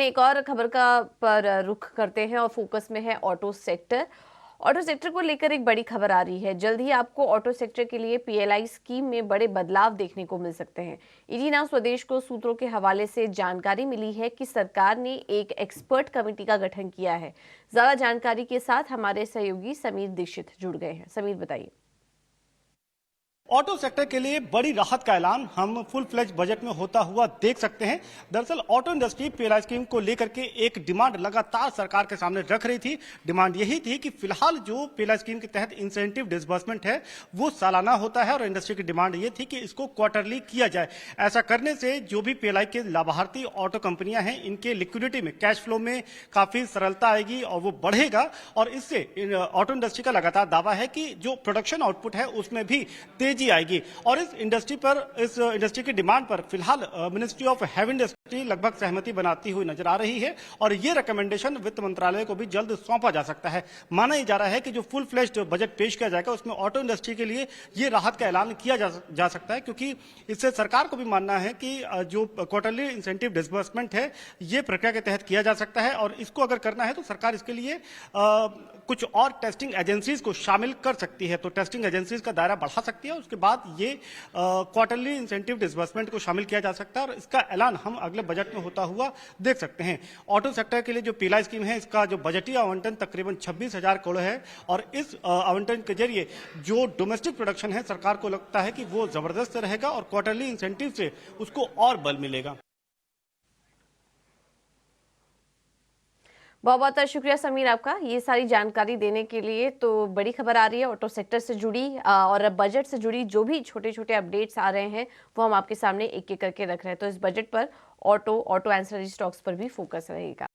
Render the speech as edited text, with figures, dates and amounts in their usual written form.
एक और खबर का पर रुख करते हैं और फोकस में है ऑटो सेक्टर। ऑटो सेक्टर को लेकर एक बड़ी खबर आ रही है। जल्द ही आपको ऑटो सेक्टर के लिए पीएलआई स्कीम में बड़े बदलाव देखने को मिल सकते हैं। इजी नाउ स्वदेश को सूत्रों के हवाले से जानकारी मिली है कि सरकार ने एक एक्सपर्ट कमेटी का गठन किया है। ज्यादा जानकारी के साथ हमारे सहयोगी समीर दीक्षित जुड़ गए हैं। समीर, बताइए। ऑटो सेक्टर के लिए बड़ी राहत का ऐलान हम फुल फ्लेज बजट में होता हुआ देख सकते हैं। दरअसल ऑटो इंडस्ट्री पीएलआई स्कीम को लेकर के एक डिमांड लगातार सरकार के सामने रख रही थी। डिमांड यही थी कि फिलहाल जो पीएलआई स्कीम के तहत इंसेंटिव डिसबर्समेंट है वो सालाना होता है और इंडस्ट्री की डिमांड ये थी कि इसको क्वार्टरली किया जाए। ऐसा करने से जो भी पीएलआई के लाभार्थी ऑटो कंपनियां हैं इनके लिक्विडिटी में, कैश फ्लो में काफी सरलता आएगी और वो बढ़ेगा। और इससे ऑटो इंडस्ट्री का लगातार दावा है कि जो प्रोडक्शन आउटपुट है उसमें भी तेजी आएगी। और इस इंडस्ट्री की डिमांड पर फिलहाल मिनिस्ट्री ऑफ हैवी इंडस्ट्री लगभग सहमति बनाती हुई नजर आ रही है और ये रिकमेंडेशन वित्त मंत्रालय को भी जल्द सौंपा जा सकता है। माना जा रहा है कि जो फुल फ्लेश्ड बजट पेश किया जाएगा उसमें ऑटो इंडस्ट्री के लिए ये राहत का ऐलान किया जा सकता है, क्योंकि इससे सरकार को भी मानना है कि जो क्वार्टरली इंसेंटिव डिसबर्समेंट है ये प्रक्रिया के तहत किया जा सकता है और इसको अगर करना है तो सरकार इसके लिए कुछ और टेस्टिंग एजेंसीज को शामिल कर सकती है। तो टेस्टिंग एजेंसीज का दायरा बढ़ा सकती है। उसके बाद ये क्वार्टरली इंसेंटिव डिसबर्समेंट को शामिल किया जा सकता है और इसका ऐलान हम अगले बजट में होता हुआ देख सकते हैं। ऑटो सेक्टर के लिए जो पीएलआई स्कीम है इसका जो बजटीय आवंटन तकरीबन 26,000 करोड़ है और इस आवंटन के जरिए जो डोमेस्टिक प्रोडक्शन है सरकार को लगता है कि वो जबरदस्त रहेगा और क्वार्टरली इंसेंटिव से उसको और बल मिलेगा। बहुत बहुत शुक्रिया समीर आपका ये सारी जानकारी देने के लिए। तो बड़ी खबर आ रही है ऑटो सेक्टर से जुड़ी और बजट से जुड़ी जो भी छोटे छोटे अपडेट्स आ रहे हैं वो हम आपके सामने एक एक करके रख रहे हैं। तो इस बजट पर ऑटो एंसिलरी स्टॉक्स पर भी फोकस रहेगा।